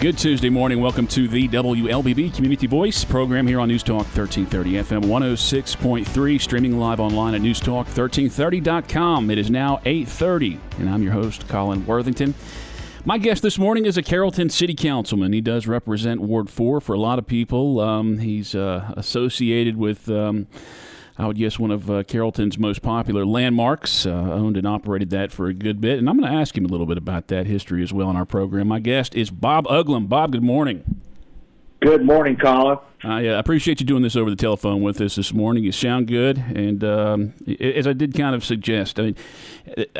Good Tuesday morning. Welcome to the WLBB Community Voice program here on News Talk 1330 FM 106.3, streaming live online at newstalk1330.com. It is now 8:30, and I'm your host, Colin Worthington. My guest this morning is a Carrollton City Councilman. He does represent Ward 4 for a lot of people. He's associated with, I would guess, one of Carrollton's most popular landmarks, owned and operated that for a good bit. And I'm going to ask him a little bit about that history as well in our program. My guest is Bob Uglum. Bob, good morning. Good morning, Colin. I appreciate you doing this over the telephone with us this morning. You sound good. And as I did kind of suggest, I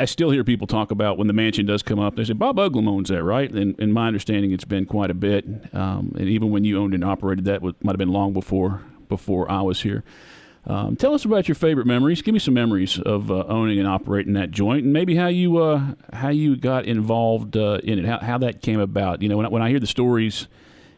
still hear people talk about when the mansion does come up, they say, Bob Uglum owns that, right? And in my understanding, it's been quite a bit. And even when you owned and operated that, might have been long before I was here. Tell us about your favorite memories. Give me some memories of owning and operating that joint, and maybe how you got involved in it, how that came about. You know, when I hear the stories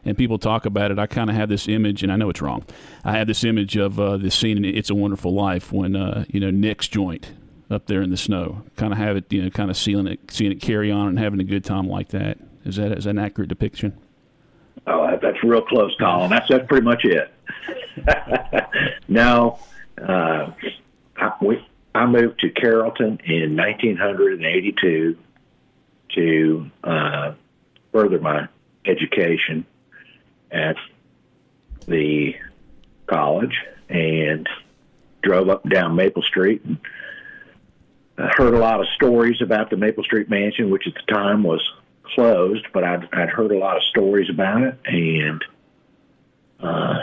and people talk about it, I kind of have this image, and I know it's wrong. I have this image of this scene in It's a Wonderful Life when Nick's joint up there in the snow. Kind of have it, kind of seeing it carry on and having a good time like that. Is that an accurate depiction? Oh, that's real close, Colin. That's pretty much it. No, I moved to Carrollton in 1982 to further my education at the college, and drove up and down Maple Street and heard a lot of stories about the Maple Street Mansion, which at the time was closed, but I'd heard a lot of stories about it, and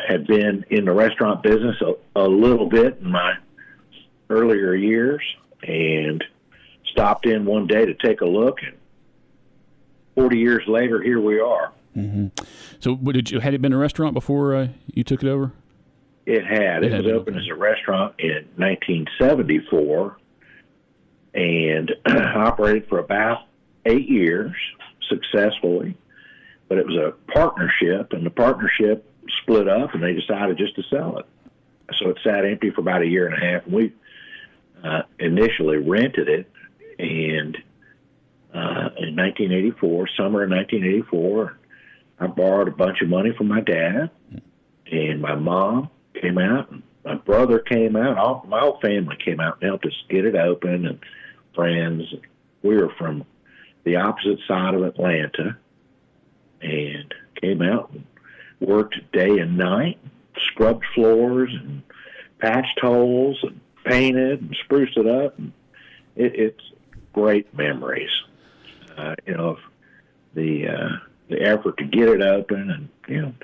had been in the restaurant business a little bit in my earlier years, and stopped in one day to take a look, and 40 years later, here we are. Mm-hmm. So had it been a restaurant before you took it over? It had. It was opened as a restaurant in 1974, and operated for about 8 years successfully, but it was a partnership, and the partnership split up, and they decided just to sell it. So it sat empty for about a year and a half. And we initially rented it, and in 1984, summer of 1984, I borrowed a bunch of money from my dad, and my mom came out, and my brother came out. My whole family came out and helped us get it open, and friends. We were from the opposite side of Atlanta, and came out and worked day and night, scrubbed floors and patched holes and painted and spruced it up. And it's great memories, of the effort to get it open, and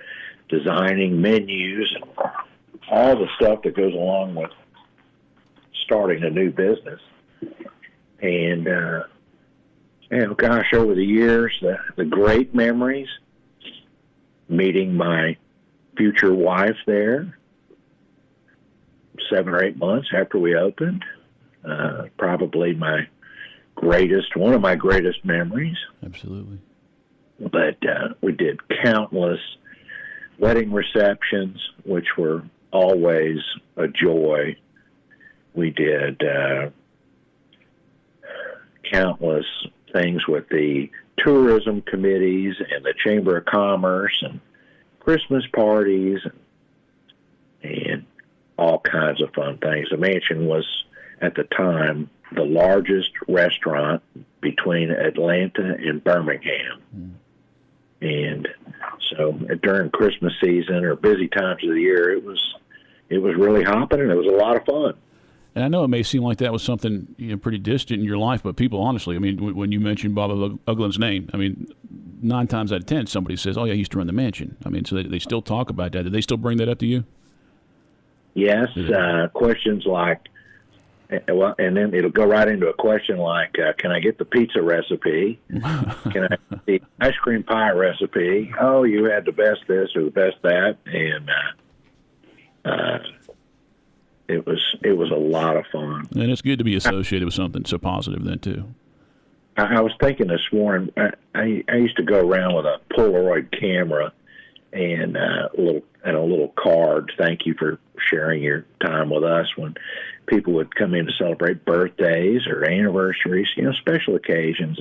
designing menus and all the stuff that goes along with starting a new business. And over the years, the great memories. Meeting my future wife there 7 or 8 months after we opened. Probably one of my greatest memories. Absolutely. But we did countless wedding receptions, which were always a joy. We did countless things with the tourism committees and the Chamber of Commerce, and Christmas parties, and all kinds of fun things. The mansion was, at the time, the largest restaurant between Atlanta and Birmingham. And so during Christmas season or busy times of the year, it was really hopping, and it was a lot of fun. And I know it may seem like that was something pretty distant in your life, but people, honestly, when you mention Bob Uglum's name, 9 times out of 10, somebody says, "Oh yeah, he used to run the mansion." So they still talk about that. Did they still bring that up to you? Yes. Questions like, and then it'll go right into a question like, "Can I get the pizza recipe? Can I get the ice cream pie recipe? Oh, you had the best this or the best that," and It was a lot of fun. And it's good to be associated with something so positive then, too. I was thinking this morning, I used to go around with a Polaroid camera and a little card. Thank you for sharing your time with us when people would come in to celebrate birthdays or anniversaries, special occasions,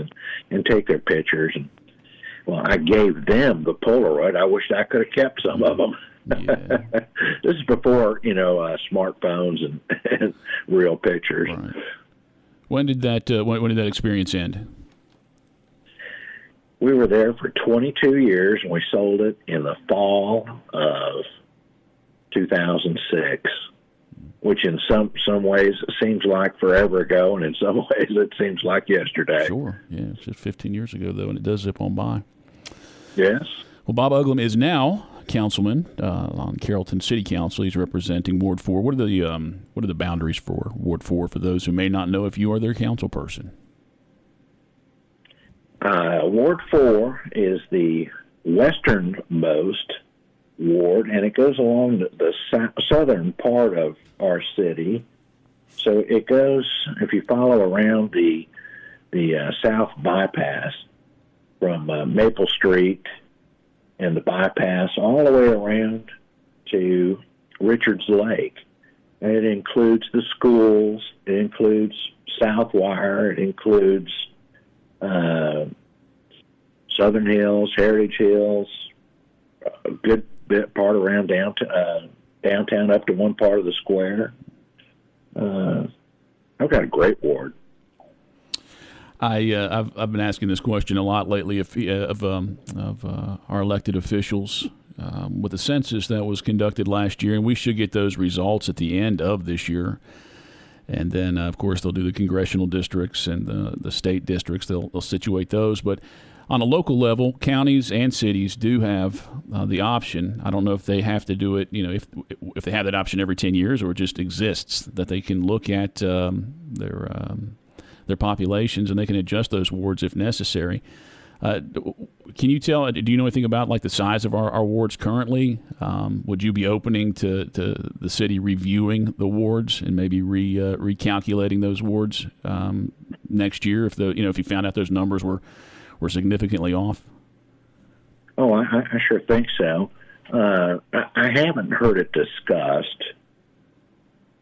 and take their pictures. And Well, I gave them the Polaroid. I wish I could have kept some of them. Yeah. This is before, smartphones and real pictures. Right. When did that experience end? We were there for 22 years, and we sold it in the fall of 2006, which in some ways seems like forever ago, and in some ways it seems like yesterday. Sure. Yeah, it's just 15 years ago, though, and it does zip on by. Yes. Well, Bob Uglum is now Councilman on Carrollton City Council. He's representing Ward 4. What are the boundaries for Ward 4 for those who may not know if you are their council person? Ward 4 is the westernmost ward, and it goes along the southern part of our city. So it goes, if you follow around the South Bypass from Maple Street and the bypass all the way around to Richards Lake. And it includes the schools, it includes Southwire, it includes Southern Hills, Heritage Hills, a good bit part around downtown up to one part of the square. I've got a great ward. I've been asking this question a lot lately of our elected officials with the census that was conducted last year, and we should get those results at the end of this year. And then, of course, they'll do the congressional districts and the state districts. They'll situate those. But on a local level, counties and cities do have the option. I don't know if they have to do it, if they have that option every 10 years or it just exists, that they can look at their populations and they can adjust those wards if necessary. Can you tell? Do you know anything about like the size of our wards currently? Would you be opening to the city reviewing the wards and maybe recalculating those wards next year if if you found out those numbers were significantly off? Oh, I sure think so. I haven't heard it discussed,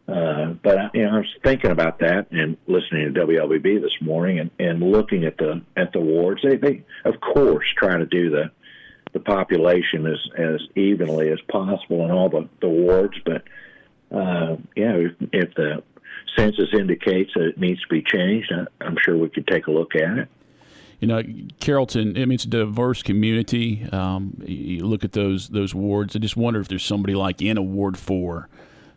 but I was thinking about that and listening to WLBB this morning and looking at the wards. They of course try to do the population as evenly as possible in all the wards, but if the census indicates that it needs to be changed, I'm sure we could take a look at it. Carrollton, it's a diverse community. You look at those wards. I just wonder if there's somebody like in a Ward 4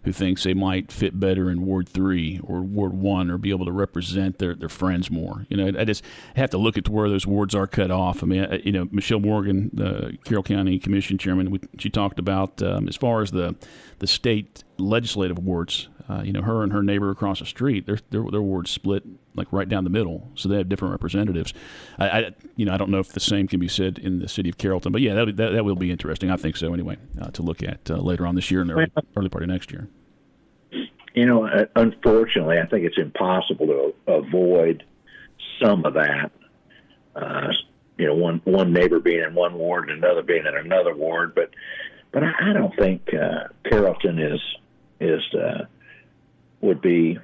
who thinks they might fit better in Ward 3 or Ward 1 or be able to represent their friends more. I just have to look at where those wards are cut off. I mean, Michelle Morgan, the Carroll County Commission Chairman, she talked about as far as the state legislative wards, her and her neighbor across the street, their wards split like right down the middle, so they have different representatives. I don't know if the same can be said in the city of Carrollton, but yeah, that will be interesting. I think so anyway, to look at later on this year and the early part of next year. Unfortunately, I think it's impossible to avoid some of that. One neighbor being in one ward and another being in another ward, but I don't think Carrollton would be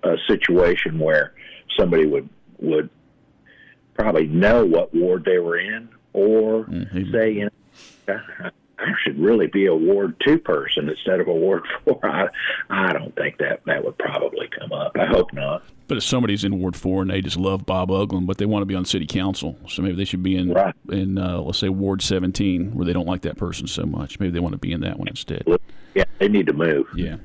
a situation where somebody would probably know what ward they were in, or say, I should really be a Ward 2 person instead of a Ward 4. I don't think that would probably come up. I hope not. But if somebody's in Ward 4 and they just love Bob Uglum, but they want to be on city council, so maybe they should be in let's say Ward 17, where they don't like that person so much. Maybe they want to be in that one instead. Yeah, they need to move. Yeah.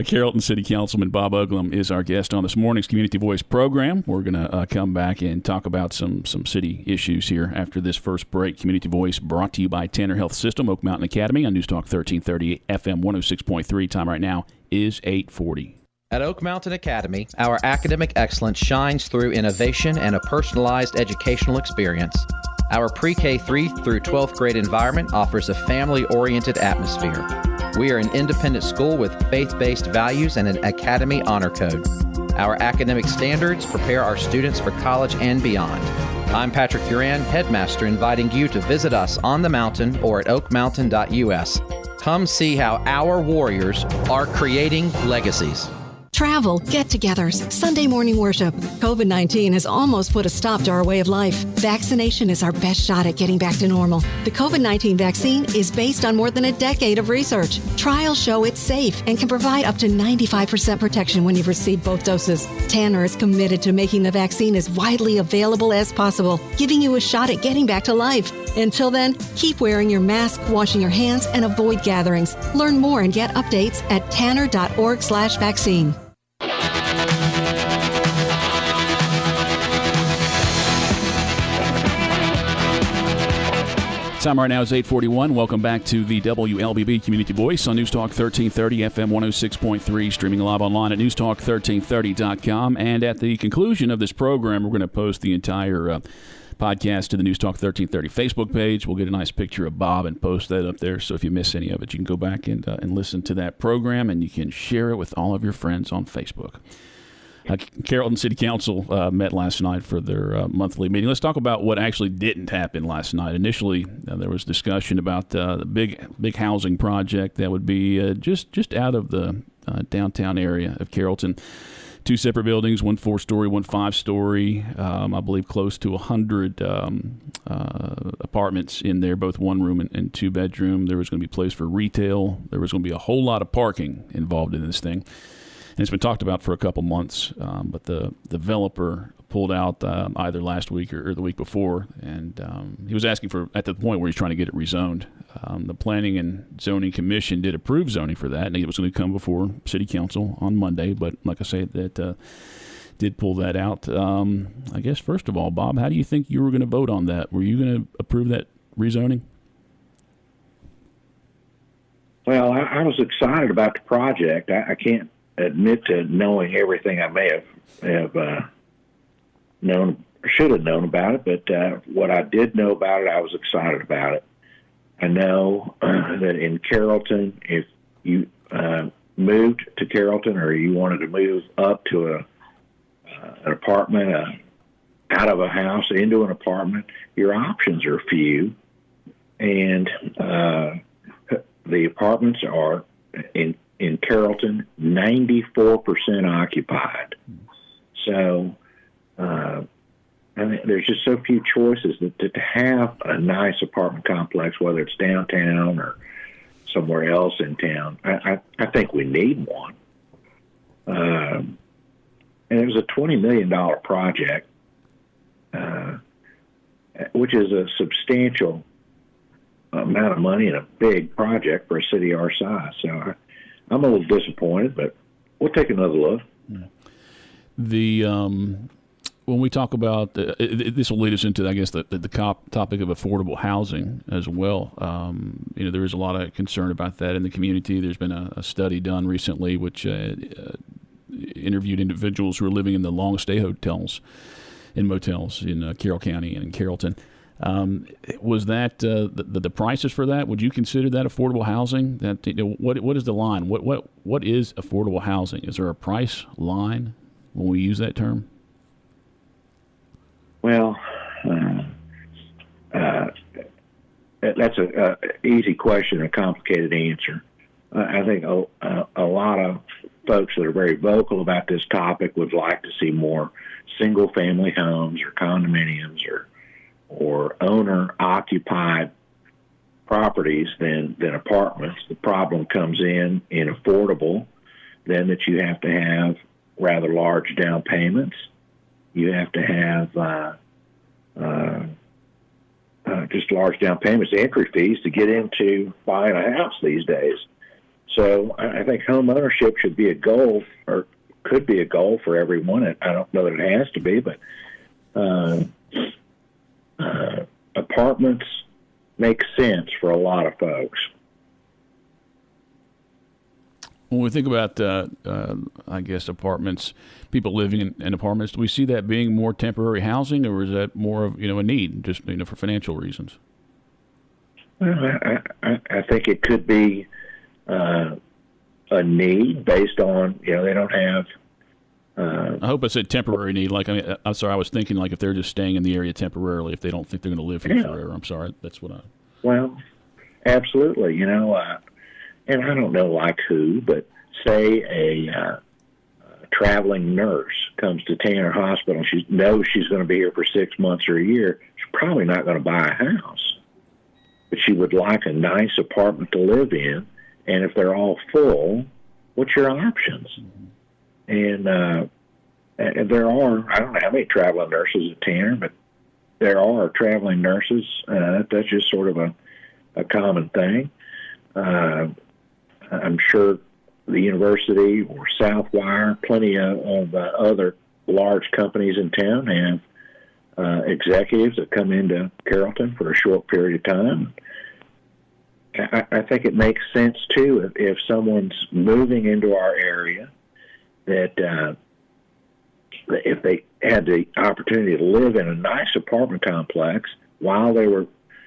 Carrollton City Councilman Bob Uglum is our guest on this morning's Community Voice program. We're going to come back and talk about some city issues here after this first break. Community Voice brought to you by Tanner Health System, Oak Mountain Academy on News Talk 1330 FM 106.3. Time right now is 8:40. At Oak Mountain Academy, our academic excellence shines through innovation and a personalized educational experience. Our pre-K 3 through 12th grade environment offers a family-oriented atmosphere. We are an independent school with faith-based values and an Academy Honor Code. Our academic standards prepare our students for college and beyond. I'm Patrick Duran, headmaster, inviting you to visit us on the mountain or at oakmountain.us. Come see how our warriors are creating legacies. Travel, get-togethers, Sunday morning worship. COVID-19 has almost put a stop to our way of life. Vaccination is our best shot at getting back to normal. The COVID-19 vaccine is based on more than a decade of research. Trials show it's safe and can provide up to 95% protection when you've received both doses. Tanner is committed to making the vaccine as widely available as possible, giving you a shot at getting back to life. Until then, keep wearing your mask, washing your hands, and avoid gatherings. Learn more and get updates at tanner.org/vaccine. Time right now is 8:41. Welcome back to the WLBB Community Voice on News Talk 1330 FM 106.3, streaming live online at newstalk1330.com. And at the conclusion of this program, we're going to post the entire podcast to the News Talk 1330 Facebook page. We'll get a nice picture of Bob and post that up there. So if you miss any of it, you can go back and listen to that program, and you can share it with all of your friends on Facebook. Carrollton City Council met last night for their monthly meeting. Let's talk about what actually didn't happen last night. Initially, there was discussion about the big housing project that would be just out of the downtown area of Carrollton. 2 separate buildings, one 4-story, one 5-story. I believe close to 100 apartments in there, both 1-room and 2-bedroom. There was going to be a place for retail. There was going to be a whole lot of parking involved in this thing. And it's been talked about for a couple months, but the developer pulled out either last week or the week before, and he was asking for, at the point where he's trying to get it rezoned. The Planning and Zoning Commission did approve zoning for that, and it was going to come before City Council on Monday, but like I say, that did pull that out. I guess, first of all, Bob, how do you think you were going to vote on that? Were you going to approve that rezoning? Well, I was excited about the project. I can't admit to knowing everything I may have known or should have known about it, but what I did know about it, I was excited about it. I know that in Carrollton, if you moved to Carrollton or you wanted to move up to an apartment, out of a house into an apartment, your options are few, and the apartments are in Carrollton, 94% occupied. So, I mean, there's just so few choices that to have a nice apartment complex, whether it's downtown or somewhere else in town, I think we need one. And it was a $20 million project, which is a substantial amount of money and a big project for a city our size. So I'm a little disappointed, but we'll take another look. When we talk about this will lead us into, I guess, the topic of affordable housing as well. There is a lot of concern about that in the community. There's been a study done recently which interviewed individuals who are living in the long stay hotels and motels in Carroll County and in Carrollton. Was that the prices for that? Would you consider that affordable housing? That what is the line? What is affordable housing? Is there a price line when we use that term? Well, that's a easy question, a complicated answer. I think a lot of folks that are very vocal about this topic would like to see more single-family homes or condominiums or owner-occupied properties than apartments. The problem comes in affordable, then that you have to have rather large down payments. You have to have just large down payments, entry fees to get into buying a house these days. So I think home ownership should be a goal, or could be a goal for everyone. I don't know that it has to be, but apartments make sense for a lot of folks. When we think about, I guess, apartments, people living in apartments, do we see that being more temporary housing, or is that more of a need, just for financial reasons? Well, I think it could be a need based on they don't have. I hope I said temporary need. I'm sorry, I was thinking if they're just staying in the area temporarily, if they don't think they're going to live here forever. I'm sorry, that's what I. Well, absolutely, and I don't know who, but say traveling nurse comes to Tanner Hospital, she knows she's going to be here for 6 months or a year, she's probably not going to buy a house. But she would like a nice apartment to live in, and if they're all full, what's your options? And there are, I don't know how many traveling nurses at Tanner, but there are traveling nurses. That's just sort of a common thing. I'm sure the university or Southwire, plenty of other large companies in town have executives that come into Carrollton for a short period of time. I think it makes sense, too, if someone's moving into our area, that if they had the opportunity to live in a nice apartment complex while they were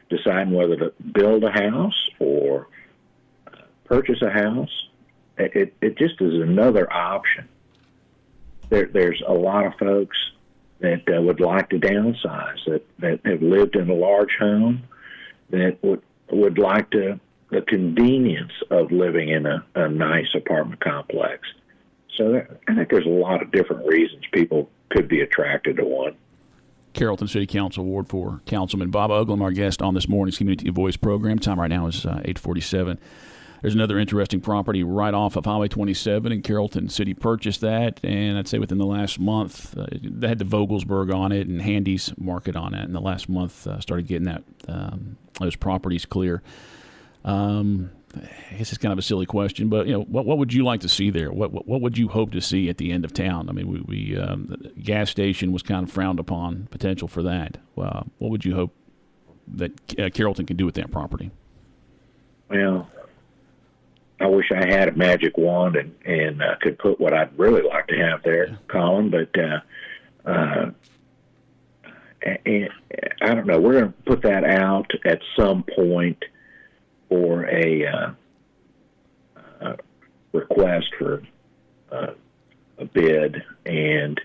deciding whether to build a house or purchase a house, it just is another option. There's a lot of folks that would like to downsize, that have lived in a large home, that would like the convenience of living in a nice apartment complex. So I think there's a lot of different reasons people could be attracted to one. Carrollton City Council Ward 4 Councilman Bob Uglum, our guest on this morning's Community Voice program. Time right now is 8:47. There's another interesting property right off of Highway 27 in Carrollton. City purchased that, and I'd say within the last month, they had the Vogelsburg on it and Handy's Market on it. And the last month started getting those properties clear. I guess it's kind of a silly question, but what would you like to see there? What would you hope to see at the end of town? I mean, the gas station was kind of frowned upon, potential for that. What would you hope that Carrollton can do with that property? Well, I wish I had a magic wand and could put what I'd really like to have there, Colin, but and I don't know. We're going to put that out at some point for a request for a bid, and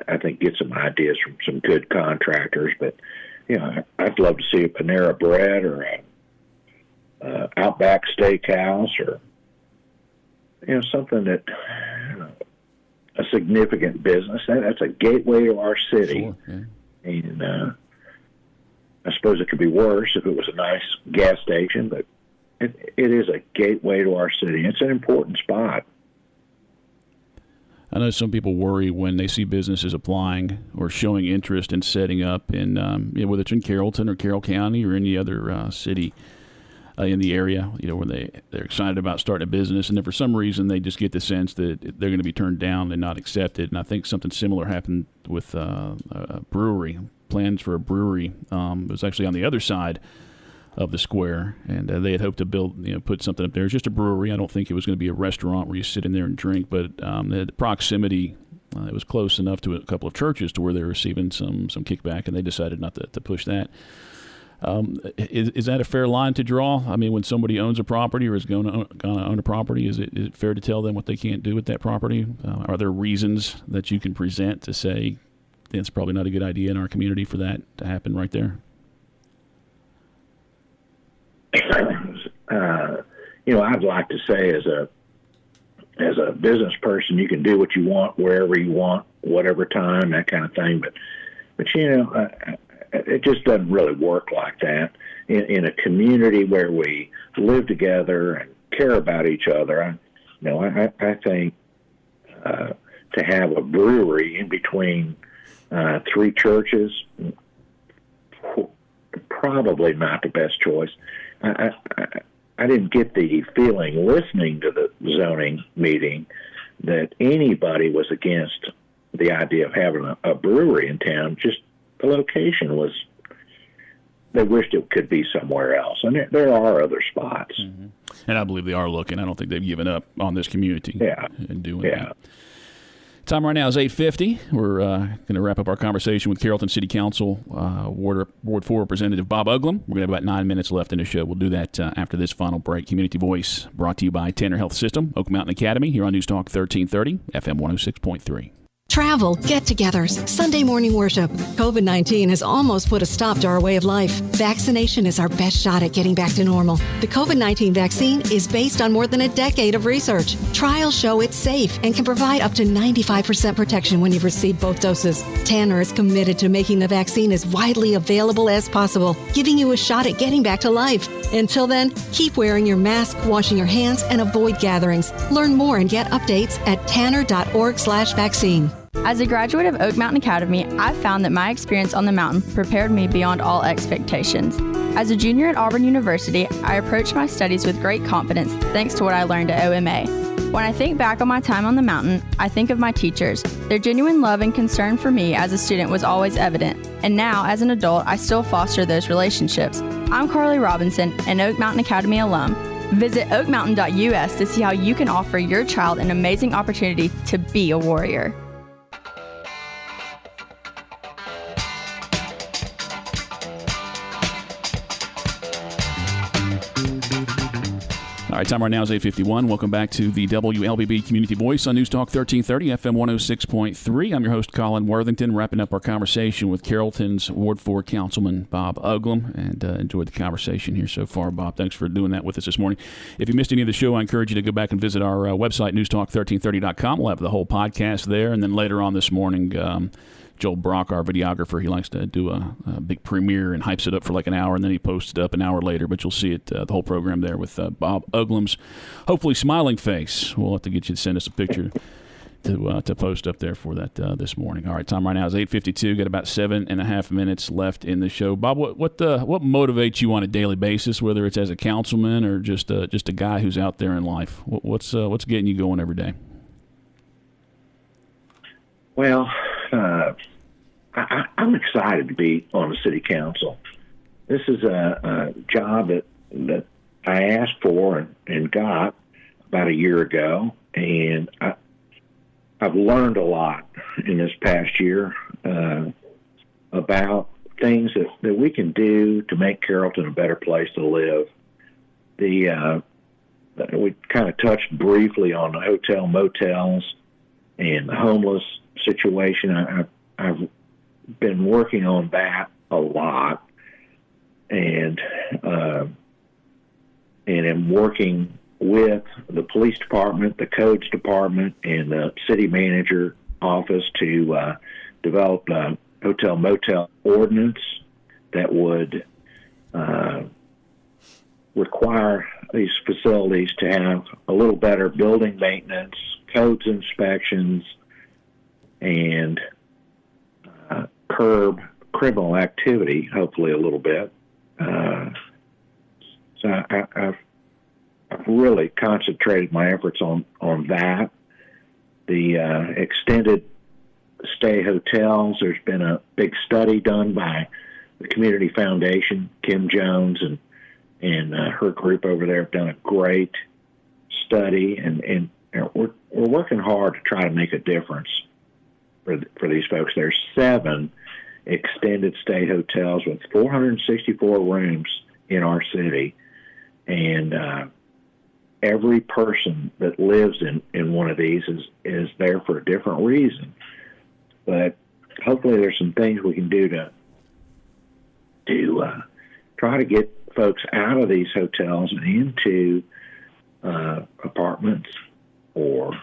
I think get some ideas from some good contractors. But I'd love to see a Panera Bread or a Outback Steakhouse, or something that a significant business. That's a gateway to our city. Sure, yeah. And I suppose it could be worse if it was a nice gas station, but it is a gateway to our city. It's an important spot. I know some people worry when they see businesses applying or showing interest in setting up in, whether it's in Carrollton or Carroll County or any other city in the area, where they're excited about starting a business, and then for some reason they just get the sense that they're going to be turned down and not accepted. And I think something similar happened with a brewery. Plans for a brewery. It was actually on the other side of the square, and they had hoped to build, put something up there. It was just a brewery. I don't think it was going to be a restaurant where you sit in there and drink, but the proximity, it was close enough to a couple of churches to where they were receiving some kickback, and they decided not to push that. Is that a fair line to draw? I mean, when somebody owns a property or is going to own a property, is it fair to tell them what they can't do with that property? Are there reasons that you can present to say it's probably not a good idea in our community for that to happen right there? I'd like to say as a business person, you can do what you want, wherever you want, whatever time, that kind of thing. But it just doesn't really work like that. In a community where we live together and care about each other, I think to have a brewery in between three churches, probably not the best choice. I didn't get the feeling listening to the zoning meeting that anybody was against the idea of having a brewery in town. Just the location was, they wished it could be somewhere else. And there are other spots. Mm-hmm. And I believe they are looking. I don't think they've given up on this community in doing that. Time right now is 8:50. We're going to wrap up our conversation with Carrollton City Council Ward 4 Representative Bob Uglum. We're going to have about 9 minutes left in the show. We'll do that after this final break. Community Voice brought to you by Tanner Health System, Oak Mountain Academy, here on News Talk 1330, FM 106.3. Travel, get-togethers, Sunday morning worship. COVID-19 has almost put a stop to our way of life. Vaccination is our best shot at getting back to normal. The COVID-19 vaccine is based on more than a decade of research. Trials show it's safe and can provide up to 95% protection when you've received both doses. Tanner is committed to making the vaccine as widely available as possible, giving you a shot at getting back to life. Until then, keep wearing your mask, washing your hands, and avoid gatherings. Learn more and get updates at tanner.org/vaccine. As a graduate of Oak Mountain Academy, I've found that my experience on the mountain prepared me beyond all expectations. As a junior at Auburn University, I approached my studies with great confidence thanks to what I learned at OMA. When I think back on my time on the mountain, I think of my teachers. Their genuine love and concern for me as a student was always evident, and now, as an adult, I still foster those relationships. I'm Carly Robinson, an Oak Mountain Academy alum. Visit oakmountain.us to see how you can offer your child an amazing opportunity to be a warrior. All right, time right now is 8:51. Welcome back to the WLBB Community Voice on News Talk 1330, FM 106.3. I'm your host, Colin Worthington, wrapping up our conversation with Carrollton's Ward 4 Councilman Bob Uglum, and enjoyed the conversation here so far. Bob, thanks for doing that with us this morning. If you missed any of the show, I encourage you to go back and visit our website, newstalk1330.com. We'll have the whole podcast there, and then later on this morning, Joel Brock, our videographer, he likes to do a big premiere and hypes it up for like an hour, and then he posts it up an hour later. But you'll see it, the whole program there with Bob Uglum's hopefully smiling face. We'll have to get you to send us a picture to post up there for that this morning. All right, time right now is 8:52. Got about 7.5 minutes left in the show. Bob, what motivates you on a daily basis, whether it's as a councilman or just a guy who's out there in life? What's getting you going every day? Well, I'm excited to be on the city council. This is a job that I asked for and got about a year ago, and I've learned a lot in this past year about things that we can do to make Carrollton a better place to live. We kind of touched briefly on the hotel motels and the homeless situation. I've been working on that a lot, and am working with the police department, the codes department, and the city manager office to develop a hotel motel ordinance that would require these facilities to have a little better building maintenance, codes inspections, and curb criminal activity, hopefully a little bit. So I've really concentrated my efforts on that. The extended stay hotels, there's been a big study done by the Community Foundation. Kim Jones and her group over there have done a great study, and we're working hard to try to make a difference for these folks. There's 7 extended stay hotels with 464 rooms in our city, and every person that lives in one of these is there for a different reason. But hopefully there's some things we can do to try to get folks out of these hotels and into apartments or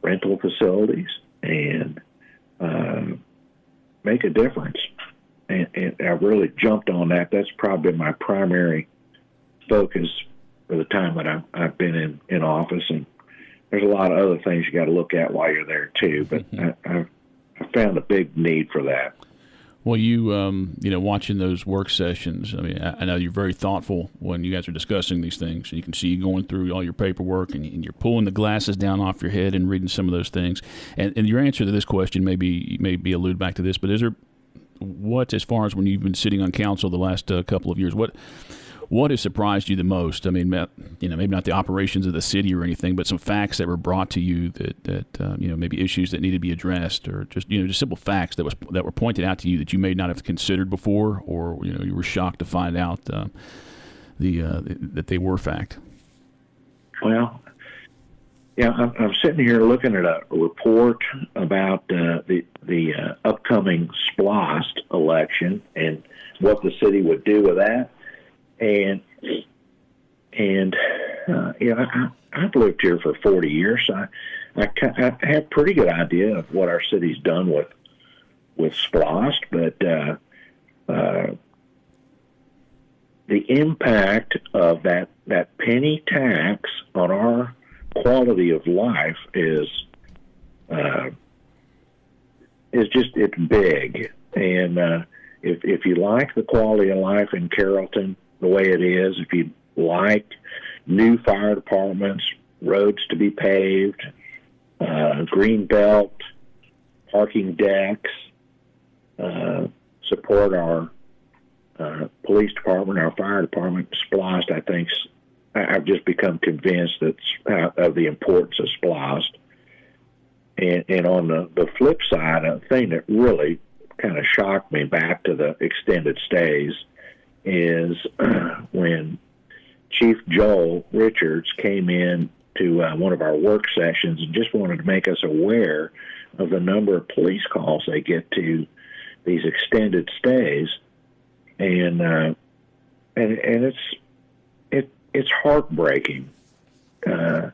rental facilities and make a difference. And I really jumped on that. That's probably been my primary focus for the time that I've been in office. And there's a lot of other things you got to look at while you're there too. But I found a big need for that. Well, you watching those work sessions, I mean, I know you're very thoughtful when you guys are discussing these things. You can see you going through all your paperwork and you're pulling the glasses down off your head and reading some of those things. And your answer to this question may be allude back to this, but is there what, as far as when you've been sitting on council the last couple of years, what has surprised you the most? I mean, maybe not the operations of the city or anything, but some facts that were brought to you that maybe issues that need to be addressed, or just simple facts that were pointed out to you that you may not have considered before, or you were shocked to find out that they were fact. Well, Yeah, I'm sitting here looking at a report about the upcoming SPLOST election and what the city would do with that. And I've lived here for 40 years. So I have a pretty good idea of what our city's done with SPLOST, but the impact of that penny tax on our quality of life is it's big. And if you like the quality of life in Carrollton the way it is, if you like new fire departments, roads to be paved, green belt, parking decks, support our police department, our fire department, SPLOST, I think I've just become convinced of the importance of SPLOST. And on the flip side, a thing that really kind of shocked me back to the extended stays is when Chief Joel Richards came in to one of our work sessions and just wanted to make us aware of the number of police calls they get to these extended stays, and it's heartbreaking that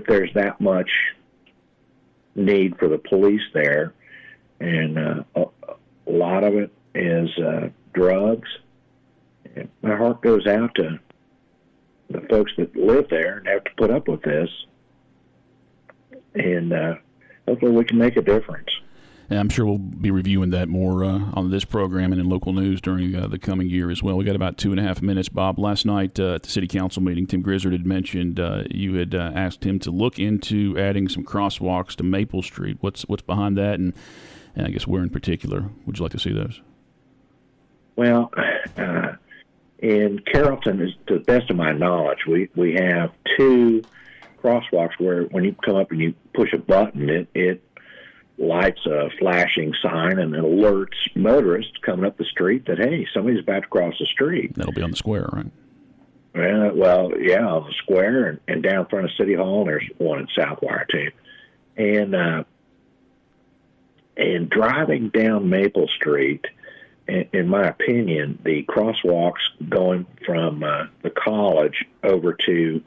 there's that much need for the police there, and a lot of it is drugs. And my heart goes out to the folks that live there and have to put up with this, and hopefully we can make a difference. And I'm sure we'll be reviewing that more on this program and in local news during the coming year as well. We got about 2.5 minutes, Bob. Last night at the city council meeting, Tim Grizzard had mentioned you had asked him to look into adding some crosswalks to Maple Street. What's behind that, and I guess where in particular would you like to see those? Well, in Carrollton, to the best of my knowledge, we have 2 crosswalks where when you come up and you push a button, it lights a flashing sign and it alerts motorists coming up the street that, hey, somebody's about to cross the street. That'll be on the square, right? Well, yeah, on the square and down in front of City Hall, and there's one in Southwire, too. And driving down Maple Street, in my opinion, the crosswalks going from the college over to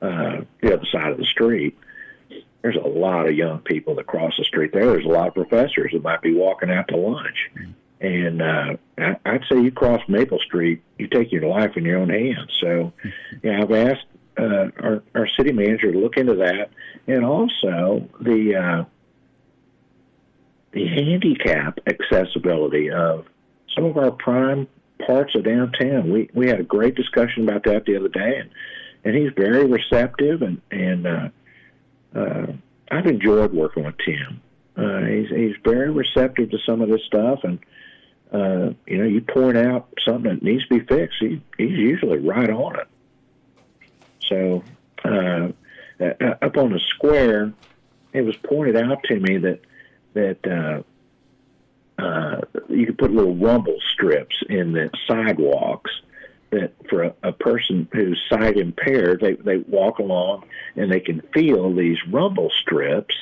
the other side of the street, there's a lot of young people that cross the street there. There's a lot of professors that might be walking out to lunch. And I'd say you cross Maple Street, you take your life in your own hands. So, yeah, I've asked our city manager to look into that. And also the handicap accessibility of some of our prime parts of downtown. We had a great discussion about that the other day, and he's very receptive, and I've enjoyed working with Tim. He's very receptive to some of this stuff, and you point out something that needs to be fixed, he's usually right on it. So up on the square, it was pointed out to me that you could put little rumble strips in the sidewalks that for a person who's sight impaired, they walk along and they can feel these rumble strips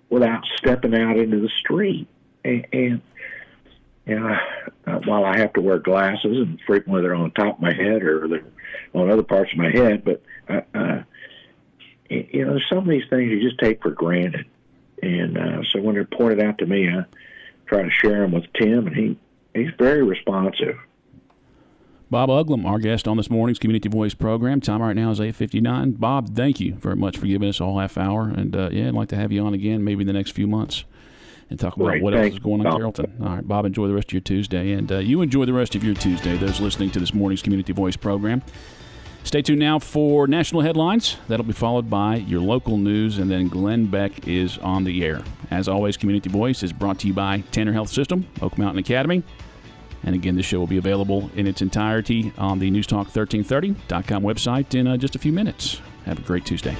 without stepping out into the street. And while I have to wear glasses and frequently they're on top of my head or they're on other parts of my head, but some of these things you just take for granted. And so when they're pointed out to me, I try to share them with Tim, and he's very responsive. Bob Uglum, our guest on this morning's Community Voice program. Time right now is 8:59. Bob, thank you very much for giving us a whole half hour. And, I'd like to have you on again maybe in the next few months and talk about what else is going on in Carrollton. All right, Bob, enjoy the rest of your Tuesday. And you enjoy the rest of your Tuesday, those listening to this morning's Community Voice program. Stay tuned now for national headlines. That'll be followed by your local news, and then Glenn Beck is on the air. As always, Community Voice is brought to you by Tanner Health System, Oak Mountain Academy. And again, this show will be available in its entirety on the newstalk1330.com website in just a few minutes. Have a great Tuesday.